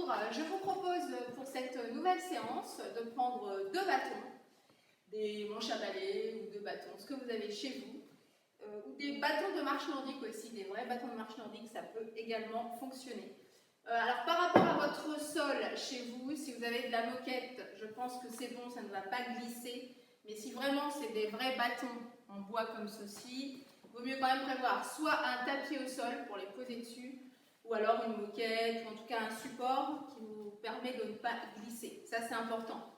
bonjour, je vous propose pour cette nouvelle séance de prendre deux bâtons, des manches à balai ou deux bâtons, ce que vous avez chez vous, ou des bâtons de marche nordique aussi, des vrais bâtons de marche nordique, ça peut également fonctionner. Alors par rapport à votre sol chez vous, si vous avez de la moquette, je pense que c'est bon, ça ne va pas glisser, mais si vraiment c'est des vrais bâtons en bois comme ceci, il vaut mieux quand même prévoir soit un tapis au sol pour les poser dessus, ou alors une moquette, ou en tout cas un support qui vous permet de ne pas glisser. Ça, c'est important.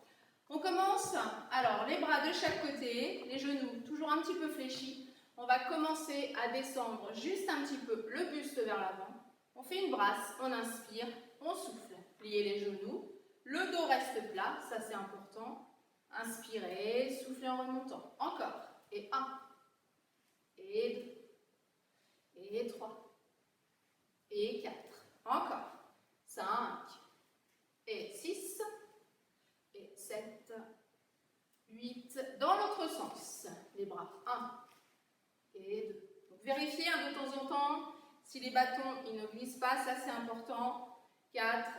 On commence, alors les bras de chaque côté, les genoux toujours un petit peu fléchis. On va commencer à descendre juste un petit peu le buste vers l'avant. On fait une brasse, on inspire, on souffle. Pliez les genoux, le dos reste plat, ça c'est important. Inspirez, soufflez en remontant. Encore. Et 1, et 2, et 3. Et 4. Encore. 5. Et 6. Et 7. 8. Dans l'autre sens. Les bras. 1. Et 2. Donc, vérifiez de temps en temps si les bâtons ils ne glissent pas. Ça, c'est important. 4.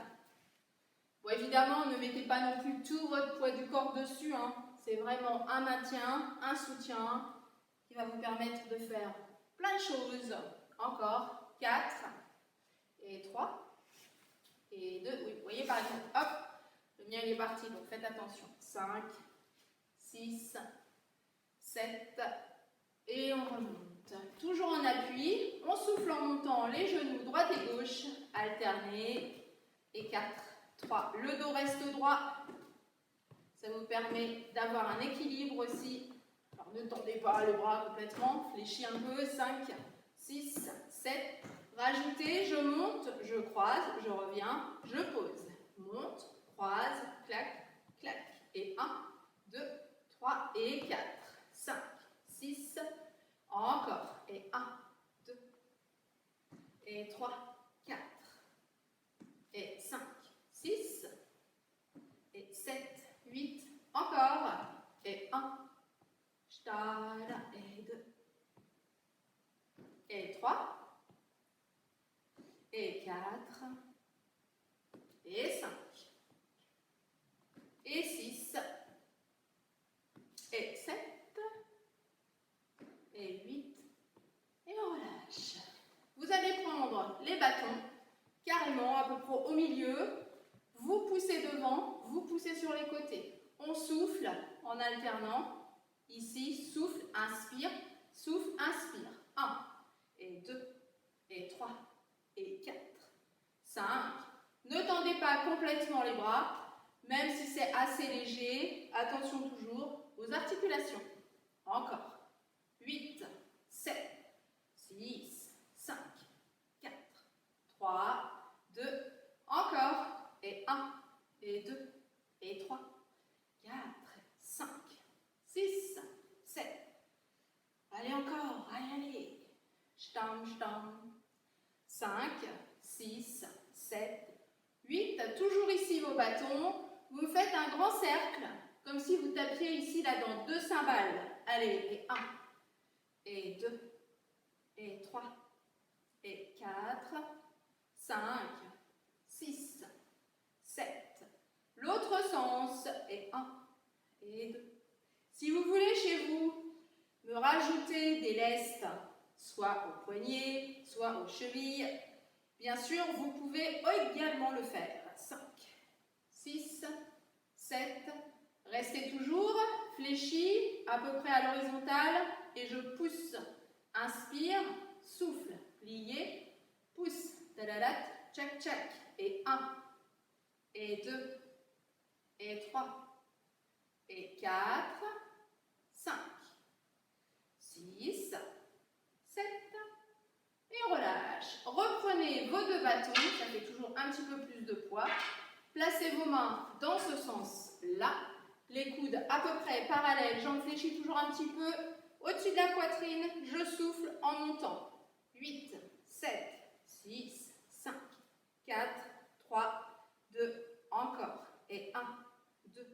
Bon, évidemment, ne mettez pas non plus tout votre poids du corps dessus. C'est vraiment un maintien, un soutien qui va vous permettre de faire plein de choses. Encore. 4. Et 3, et 2, oui, vous voyez par exemple, hop, le mien il est parti, donc faites attention, 5, 6, 7, et on remonte. Toujours en appui, on souffle en montant les genoux droite et gauche, alternés, et 4, 3, le dos reste droit, ça vous permet d'avoir un équilibre aussi, alors ne tendez pas les bras complètement, fléchis un peu, 5, 6, 7, rajoutez, je monte, je croise, je reviens, je pose. Monte, croise, clac, clac. Et 1, 2, 3 et 4. 5, 6. Encore. Et 1, 2. Et 3, 4. Et 5, 6. Et 7, 8. Encore. Et 1. Et 2. Et 3. Et 4, et 5, et 6, et 7, et 8, et on relâche. Vous allez prendre les bâtons, carrément à peu près au milieu, vous poussez devant, vous poussez sur les côtés. On souffle en alternant, ici, souffle, inspire, 1, et 2, et 3, et 4, 5. Ne tendez pas complètement les bras, même si c'est assez léger. Attention toujours aux articulations. Encore. 8, 7, 6, 5, 4, 3, 2. Encore. Et 1, et 2, et 3, 4, 5, 6, 7. Allez encore. Allez. Stam, stam. 5, 6, 7, 8. Toujours ici vos bâtons. Vous faites un grand cercle, comme si vous tapiez ici là dans 2 cymbales. Allez, et 1, et 2, et 3, et 4, 5, 6, 7. L'autre sens, et 1, et 2. Si vous voulez chez vous me rajouter des lestes, soit au poignet, soit aux chevilles. Bien sûr, vous pouvez également le faire. 5, 6, 7. Restez toujours fléchis, à peu près à l'horizontale, et je pousse. Inspire, souffle, pliez, pousse. Tadadat, tchac, tchac. Et 1, et 2, et 3, et 4, 5, 6, 7, et relâche. Reprenez vos 2 bâtons, ça fait toujours un petit peu plus de poids. Placez vos mains dans ce sens-là. Les coudes à peu près parallèles, jambes fléchies toujours un petit peu au-dessus de la poitrine. Je souffle en montant. 8, 7, 6, 5, 4, 3, 2, encore. Et 1, 2,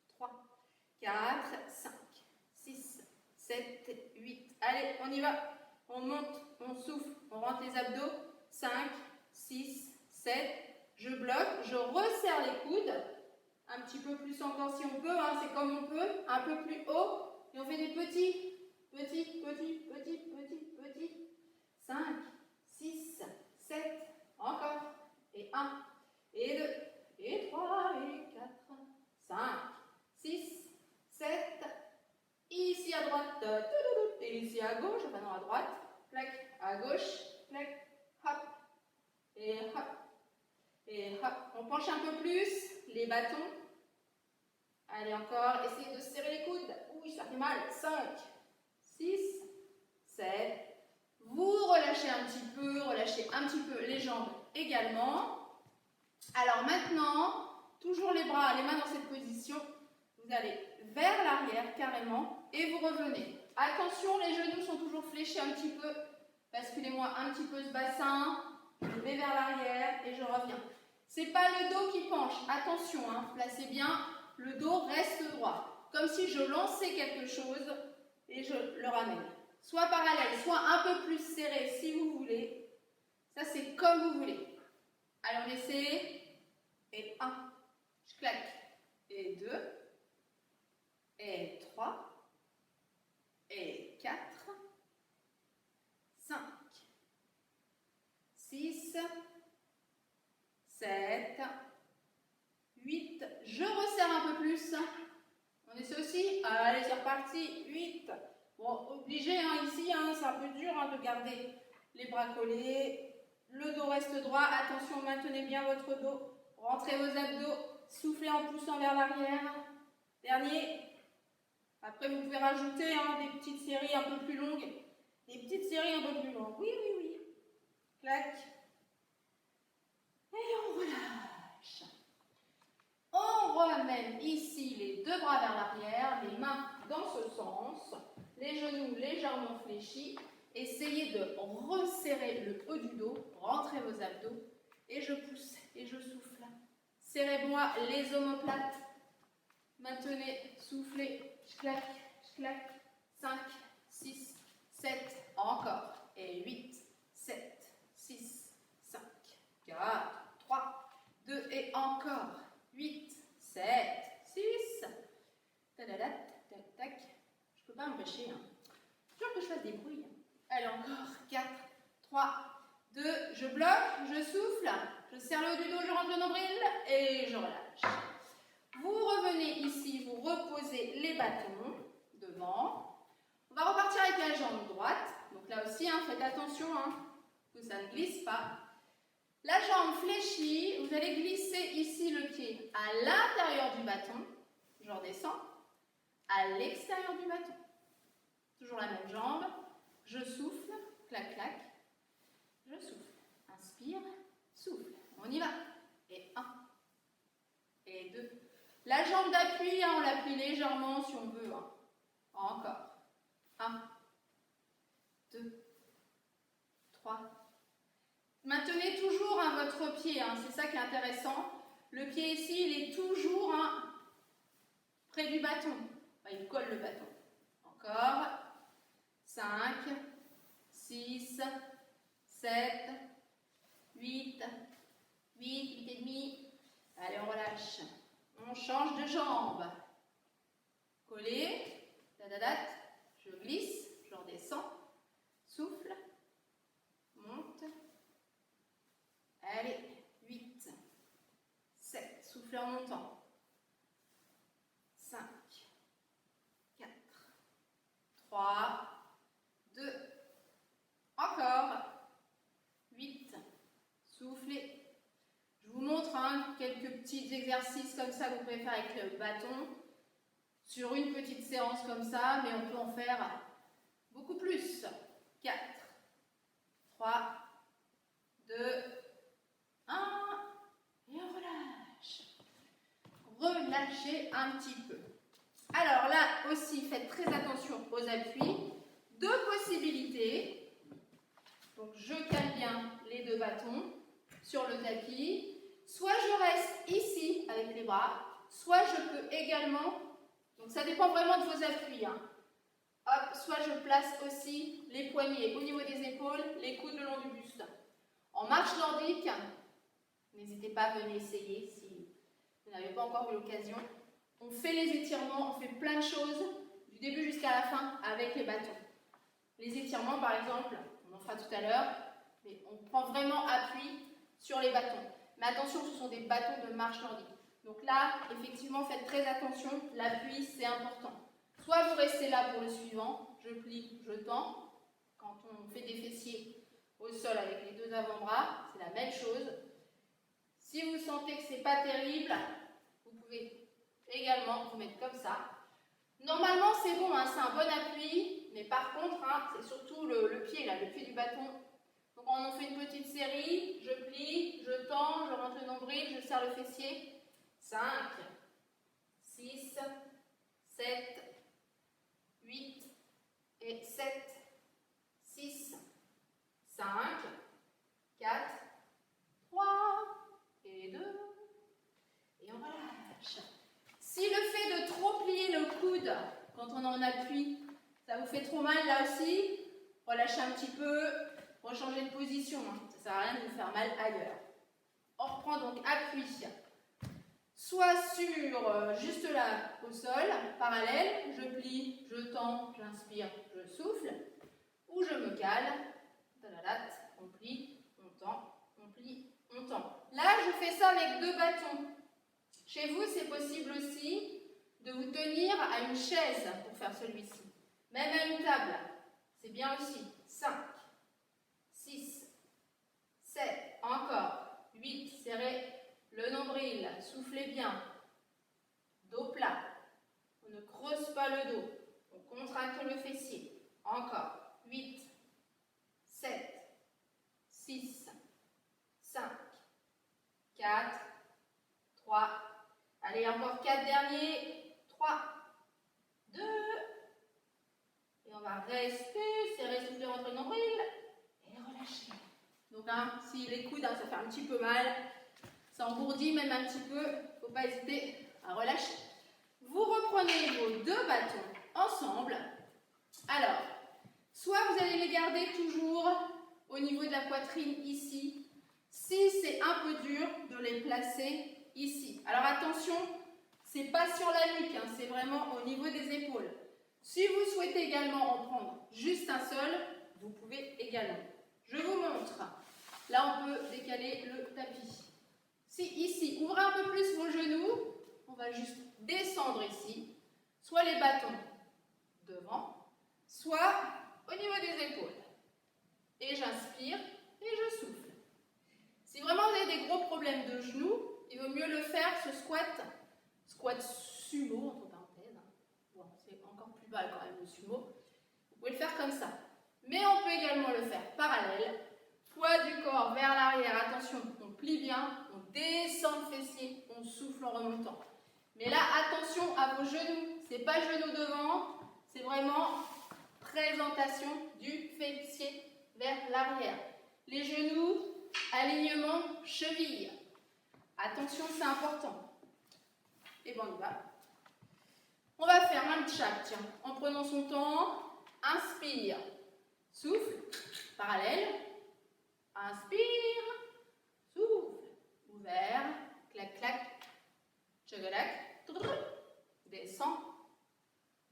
3, 4, 5, 6, 7, 8. Allez, on y va. On monte, on souffle, on rentre les abdos. 5, 6, 7. je bloque, je resserre les coudes, un petit peu plus encore si on peut, hein, c'est comme on peut, un peu plus haut, et on fait des petits, 5, 6, 7, encore, et 1, et 2, et 3, et 4, 5, 6, 7, ici à droite, et ici à gauche, enfin non à droite, clac, à gauche, clac, hop, et hop, et hop. On penche un peu plus, les bâtons. Allez encore, essayez de serrer les coudes. Oui, ça fait mal. 5, 6, 7. Vous relâchez un petit peu les jambes également. Alors maintenant, toujours les bras, les mains dans cette position. Vous allez vers l'arrière carrément et vous revenez. Attention, les genoux sont toujours fléchis un petit peu. Basculez-moi un petit peu ce bassin. Je vais vers l'arrière et je reviens. C'est pas le dos qui penche. Attention, hein, placez bien. Le dos reste droit. Comme si je lançais quelque chose et je le ramène. Soit parallèle, soit un peu plus serré si vous voulez. Ça, c'est comme vous voulez. Allez, on essaie. Et 1, je claque. Et 2, et 3, et 4, 5, 6, 7, 8. Je resserre un peu plus. On essaie aussi. Allez, c'est reparti. 8. Bon, obligé, hein, ici, hein, c'est un peu dur hein, de garder les bras collés. Le dos reste droit. Attention, maintenez bien votre dos. Rentrez vos abdos. Soufflez en poussant vers l'arrière. Dernier. Après, vous pouvez rajouter hein, des petites séries un peu plus longues. Des petites séries un peu plus longues. Oui, oui, oui. Clac. Et on relâche. On ramène ici les deux bras vers l'arrière, les mains dans ce sens, les genoux légèrement fléchis. Essayez de resserrer le haut du dos, rentrez vos abdos et je pousse et je souffle. Serrez-moi les omoplates. Maintenez, soufflez, je claque, 5, 6, 7, encore. Et 8, 7, 6, 5, 4, 3, 2 et encore. 8, 7, 6. Tadadad, tac, tac. Je ne peux pas m'empêcher. Hein. Toujours que je fasse des bruits. Hein. Allez, encore. 4, 3, 2. Je bloque, je souffle. Je serre le haut du dos, je rentre le nombril et je relâche. Vous revenez ici, vous reposez les bâtons devant. On va repartir avec la jambe droite. Donc là aussi, hein, faites attention hein, que ça ne glisse pas. La jambe fléchie, vous allez glisser ici le pied à l'intérieur du bâton. Je redescends. À l'extérieur du bâton. Toujours la même jambe. Je souffle. Clac, clac. Je souffle. Inspire. Souffle. On y va. Et 1. Et 2. La jambe d'appui, hein, on l'appuie légèrement si on veut. Hein. Encore. 1. 2. 3. Maintenez toujours hein, votre pied, hein, c'est ça qui est intéressant. Le pied ici, il est toujours hein, près du bâton. Enfin, il colle le bâton. Encore. 5, 6, 7, 8, 8 et demi. Allez, on relâche. On change de jambe. Collé. Tadadat. Je glisse. Je redescends. Souffle. Monte. Allez, 8, 7, soufflez en montant. 5, 4, 3, 2, encore. 8, soufflez. Je vous montre hein, quelques petits exercices comme ça que vous pouvez faire avec le bâton sur une petite séance comme ça, mais on peut en faire beaucoup plus. 4, 3, 2, 1, et on relâche. Relâchez un petit peu. Alors là aussi, faites très attention aux appuis. Deux possibilités. Donc je cale bien les deux bâtons sur le tapis. Soit je reste ici avec les bras, soit je peux également, donc ça dépend vraiment de vos appuis. Hein. Hop, soit je place aussi les poignets au niveau des épaules, les coudes le long du buste. En marche nordique, N'hésitez pas à venir essayer si vous n'avez pas encore eu l'occasion. On fait les étirements, on fait plein de choses du début jusqu'à la fin avec les bâtons. Les étirements, par exemple, on en fera tout à l'heure, mais on prend vraiment appui sur les bâtons. Mais attention, ce sont des bâtons de marche nordique. Donc là, effectivement, faites très attention, l'appui, c'est important. Soit vous restez là pour le suivant, je plie, je tends. Quand on fait des fessiers au sol avec les deux avant-bras, c'est la même chose. Si vous sentez que ce n'est pas terrible, vous pouvez également vous mettre comme ça. Normalement, c'est bon, hein, c'est un bon appui, mais par contre, hein, c'est surtout le pied, là, le pied du bâton. Donc on en fait une petite série, je plie, je tends, je rentre le nombril, je serre le fessier. 5, 6, 7, 8 et 7, 6, 5, 4, 3 et 2 et on relâche. Si le fait de trop plier le coude quand on est en appui, ça vous fait trop mal là aussi, relâchez un petit peu, rechangez de position, hein. Ça ne sert à rien de vous faire mal ailleurs. On reprend donc appui, soit sur juste là au sol, parallèle, je plie, je tends, j'inspire, je souffle, ou je me cale, on plie, on tend, on plie, on tend. Là, je fais ça avec 2 bâtons. Chez vous, c'est possible aussi de vous tenir à une chaise pour faire celui-ci. Même à une table, c'est bien aussi. 5, 6, 7, encore, 8, serrez le nombril, soufflez bien. Dos plat, on ne creuse pas le dos, on contracte le fessier. Encore, 8, 7, 6, 5, 4, 3, allez, encore 4 derniers, 3, 2, et on va rester, serrer, souffler, rentrer le nombril, et relâcher. Donc, hein, si les coudes, hein, ça fait un petit peu mal, ça engourdit même un petit peu, il ne faut pas hésiter à relâcher. Vous reprenez vos 2 bâtons ensemble. Alors, soit vous allez les garder toujours au niveau de la poitrine ici, si c'est un peu dur de les placer ici. Alors attention, c'est pas sur la nuque, hein, c'est vraiment au niveau des épaules. Si vous souhaitez également en prendre juste un seul, vous pouvez également. Je vous montre. Là, on peut décaler le tapis. Si ici, ouvrez un peu plus vos genoux, on va juste descendre ici, soit les bâtons devant, soit au niveau des épaules. Et j'inspire et je souffle. Si vraiment vous avez des gros problèmes de genoux, il vaut mieux le faire ce squat sumo, entre parenthèses. Bon, c'est encore plus bas quand même le sumo. Vous pouvez le faire comme ça. Mais on peut également le faire parallèle. Poids du corps vers l'arrière. Attention, on plie bien, on descend le fessier, on souffle en remontant. Mais là, attention à vos genoux. C'est pas genoux devant, c'est vraiment présentation du fessier vers l'arrière. Les genoux, alignement cheville. Attention, c'est important. Et bon, on y va. On va faire un chat, tiens, en prenant son temps. Inspire, souffle, parallèle. Inspire, souffle, ouvert, clac, clac, tchagalac, descend,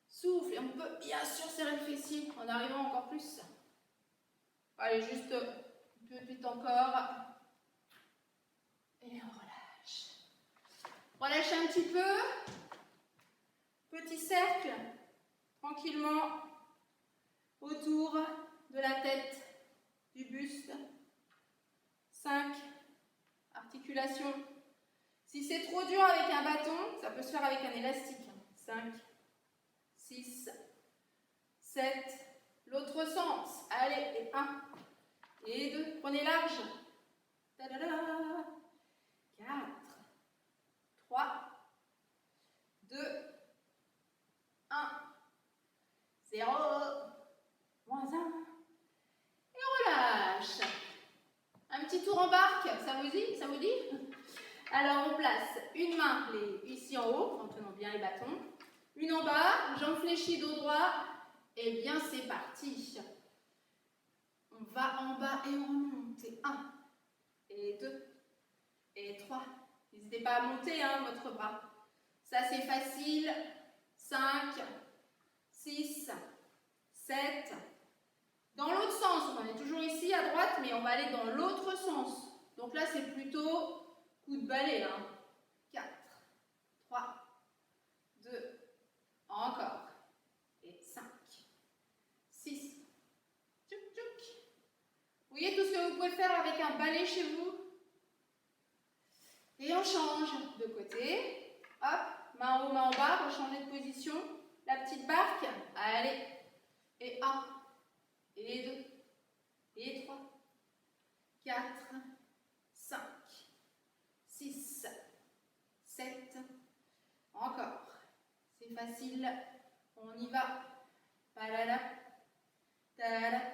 souffle. Et on peut bien sûr serrer le fessier en arrivant encore plus. Allez, juste une petite encore. Et on relâche. Relâchez un petit peu. Petit cercle, tranquillement, autour de la tête, du buste. 5, articulation. Si c'est trop dur avec un bâton, ça peut se faire avec un élastique. 5, 6, 7, l'autre sens. Allez, et 1, et 2, prenez large. 4, 3, 2, 1, 0, moins 1, et relâche. Un petit tour en barque, ça vous dit? Ça vous dit? Alors on place une main ici en haut, en tenant bien les bâtons, une en bas, jambes fléchies, dos droit, et bien c'est parti. On va en bas et on remonte. Et 1, et 2, et 3. N'hésitez pas à monter votre bras. Ça, c'est facile. 5, 6, 7. Dans l'autre sens, on est toujours ici à droite, mais on va aller dans l'autre sens. Donc là, c'est plutôt coup de balai. 4, 3, 2, encore. Et 5, 6. Tchouk, tchouk. Vous voyez tout ce que vous pouvez faire avec un balai chez vous? Et on change de côté. Hop, main en haut, main en bas, pour changer de position. La petite barque. Allez. Et 1, et 2, et 3, 4, 5, 6, 7. Encore. C'est facile. On y va. Palala. Talat.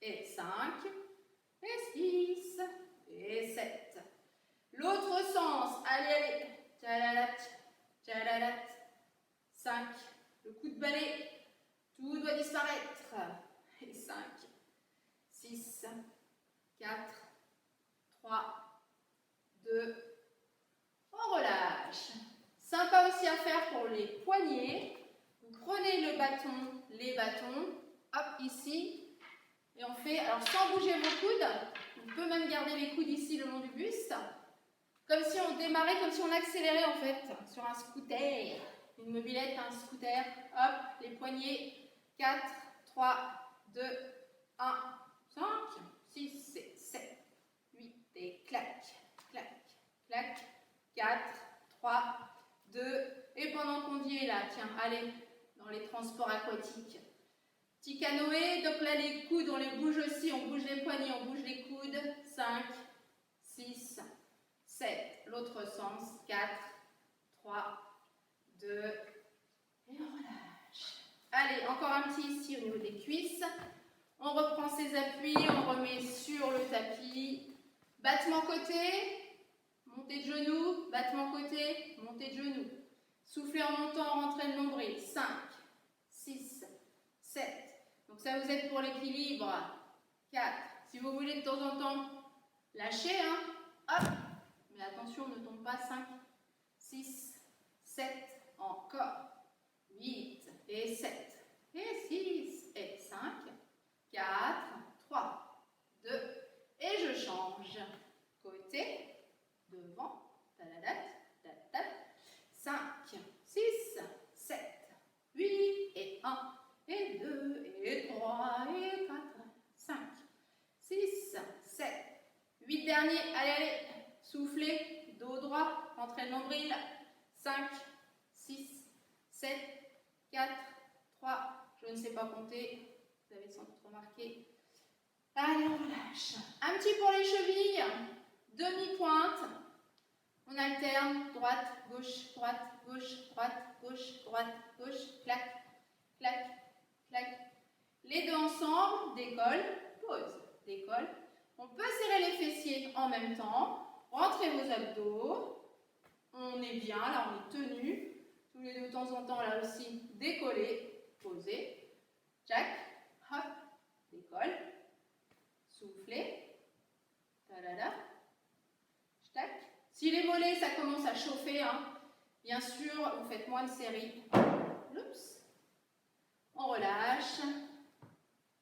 Et 5, et 6, et 7. L'autre sens. Allez, allez. Tchalalat, tchalalat. 5. Le coup de balai. Tout doit disparaître. Et 5, 6, 4, 3, 2. On relâche. Sympa aussi à faire pour les poignets. Vous prenez le bâton, les bâtons. Hop, ici. Et on fait, alors sans bouger vos coudes, on peut même garder les coudes ici le long du buste, comme si on démarrait, comme si on accélérait en fait, sur un scooter, une mobilette, un scooter. Hop, les poignets, 4, 3, 2, 1, 5, 6, 7, 8, et clac, clac, clac, 4, 3, 2, et pendant qu'on y est là, tiens, allez, dans les transports aquatiques. Petit canoë, donc là les coudes, on les bouge aussi, on bouge les poignets, on bouge les coudes. 5, 6, 7. L'autre sens. 4, 3, 2. Et on relâche. Allez, encore un petit ici au niveau des cuisses. On reprend ses appuis, on remet sur le tapis. Battement côté, montée de genoux, battement côté, montée de genoux. Soufflez en montant, rentrée de nombril. 5, 6, 7. Donc ça vous aide pour l'équilibre. 4. Si vous voulez de temps en temps lâcher, hop. Mais attention, ne tombe pas. 5, 6, 7. Encore. 8 et 7. Et 6 et 5. 4, 3, 2. Et je change. Côté, devant. Taladat, taladat. 5, 6, 7, 8 et 1. Et 2, et 3, et 4, 5, 6, 7, 8 derniers. Allez, allez, soufflez, dos droit, rentrez le nombril. 5, 6, 7, 4, 3, je ne sais pas compter, vous avez sans doute remarqué. Allez, on relâche. Un petit pour les chevilles, demi-pointe. On alterne, droite, gauche, droite, gauche, droite, gauche, droite, gauche, clac, clac, clac. Les deux ensemble, décolle, pause, décolle. On peut serrer les fessiers en même temps. Rentrez vos abdos. On est bien, là on est tenu. Tous les deux de temps en temps, là aussi, décoller, poser. Tchac, hop, décolle. Soufflez. Talala. Tchac. Si les mollets, ça commence à chauffer, bien sûr, vous faites moins de séries. Oups. On relâche.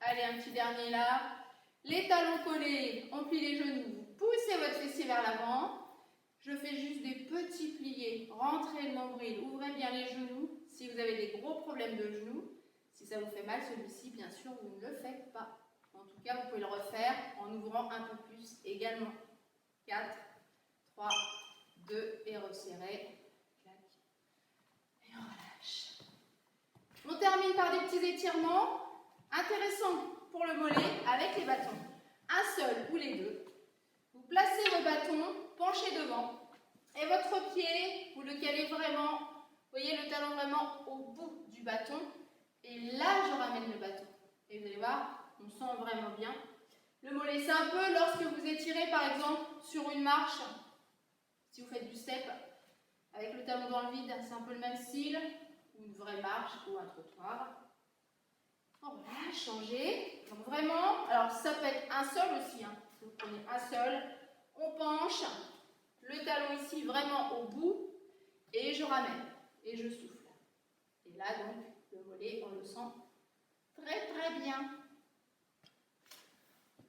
Allez, un petit dernier là. Les talons collés, on plie les genoux, vous poussez votre fessier vers l'avant. Je fais juste des petits pliés. Rentrez le nombril, ouvrez bien les genoux. Si vous avez des gros problèmes de genoux, si ça vous fait mal, celui-ci, bien sûr, vous ne le faites pas. En tout cas, vous pouvez le refaire en ouvrant un peu plus également. 4, 3, 2, et resserrez. Clac. Et on relâche. On termine par des petits étirements. Intéressant pour le mollet avec les bâtons. Un seul ou les deux. Vous placez vos bâtons, penchez devant. Et votre pied, vous le calez vraiment, vous voyez le talon vraiment au bout du bâton. Et là, je ramène le bâton. Et vous allez voir, on sent vraiment bien. Le mollet, c'est un peu lorsque vous étirez par exemple sur une marche. Si vous faites du step avec le talon dans le vide, c'est un peu le même style. Ou une vraie marche ou un trottoir. On va changer. Donc vraiment, alors ça peut être un seul aussi. Si vous prenez un seul, on penche, le talon ici vraiment au bout, et je ramène, et je souffle. Et là donc, le mollet, on le sent très très bien.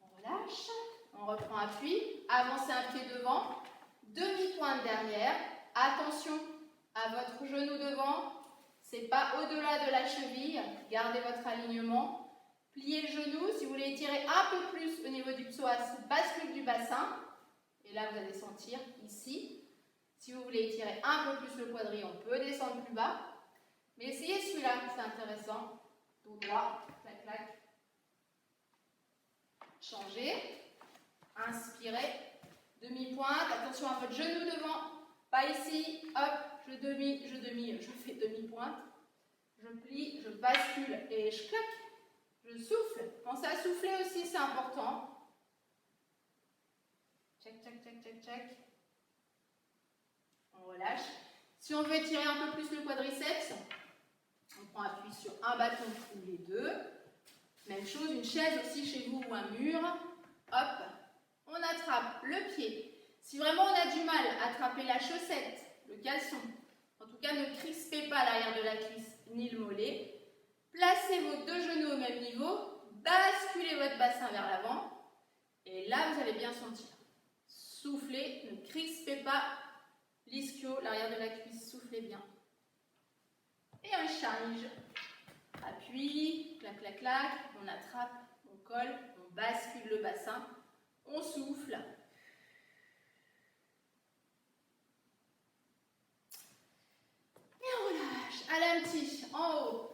On relâche, on reprend appui, avancez un pied devant, demi-pointe derrière, attention à votre genou devant, c'est pas au-delà de la cheville, gardez votre alignement. Pliez le genou, si vous voulez étirer un peu plus au niveau du psoas, bascule du bassin. Et là, vous allez sentir ici. Si vous voulez étirer un peu plus le quadri, on peut descendre plus bas. Mais essayez celui-là, c'est intéressant. Dos droit, clac, clac. Changez. Inspirez. Demi-pointe. Attention à votre genou devant. Pas ici. Hop, je fais demi-pointe. Je plie, je bascule et je claque. Je souffle. Pensez à souffler aussi, c'est important. Tchac, tchac, tchac, tchac, tchac. On relâche. Si on veut étirer un peu plus le quadriceps, on prend appui sur un bâton ou les deux. Même chose, une chaise aussi chez vous ou un mur. Hop, on attrape le pied. Si vraiment on a du mal à attraper la chaussette, le caleçon, en tout cas ne crispez pas l'arrière de la cuisse ni le mollet. Placez vos deux genoux au même niveau, basculez votre bassin vers l'avant et là vous allez bien sentir. Soufflez, ne crispez pas l'ischio, l'arrière de la cuisse, soufflez bien. Et un change. Appui, clac, clac, clac, on attrape, on colle, on bascule le bassin, on souffle. Et on relâche. Allez, un petit, en haut.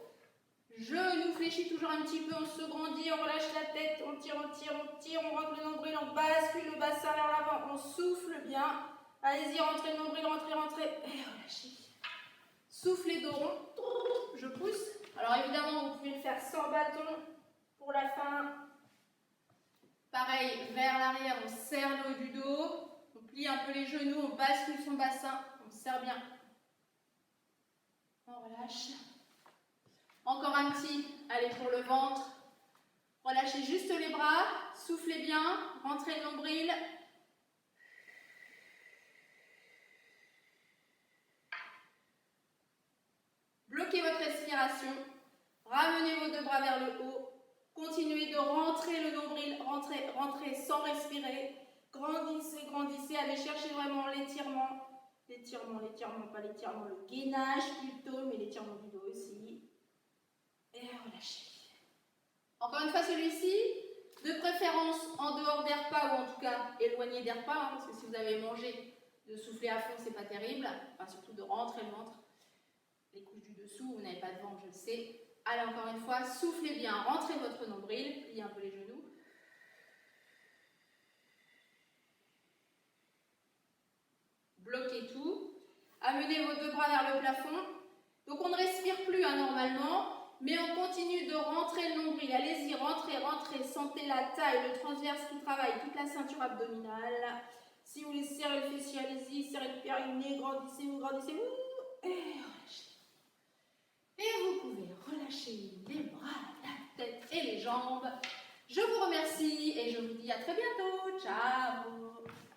Genou fléchit toujours un petit peu, on se grandit, on relâche la tête, on tire, on tire, on tire, on rentre le nombril, on bascule le bassin vers l'avant, on souffle bien. Allez-y, rentrez le nombril, rentrez, rentrez, et relâchez. Soufflez dos rond, je pousse. Alors évidemment, vous pouvez le faire sans bâton pour la fin. Pareil, vers l'arrière, on serre le haut du dos, on plie un peu les genoux, on bascule son bassin, on serre bien. On relâche. Encore un petit, allez pour le ventre. Relâchez juste les bras, soufflez bien, rentrez le nombril. Bloquez votre respiration, ramenez vos deux bras vers le haut. Continuez de rentrer le nombril, rentrez, rentrez sans respirer. Grandissez, grandissez, allez chercher vraiment l'étirement. L'étirement, l'étirement, pas l'étirement, le gainage plutôt, mais l'étirement du dos aussi. Et relâchez. Encore une fois celui-ci, de préférence en dehors des repas ou en tout cas éloigné des repas, hein, parce que si vous avez mangé, de souffler à fond, c'est pas terrible. Enfin, surtout de rentrer le ventre. Les couches du dessous, vous n'avez pas de ventre, je le sais. Allez, encore une fois, soufflez bien, rentrez votre nombril, pliez un peu les genoux. Bloquez tout. Amenez vos deux bras vers le plafond. Donc on ne respire plus hein, normalement. Mais on continue de rentrer le nombril. Allez-y, rentrez, rentrez. Sentez la taille, le transverse qui travaille, toute la ceinture abdominale. Si vous voulez serrer le fessier, allez-y, serrez le périnée, grandissez-vous, grandissez-vous. Et relâchez. Et vous pouvez relâcher les bras, la tête et les jambes. Je vous remercie et je vous dis à très bientôt. Ciao!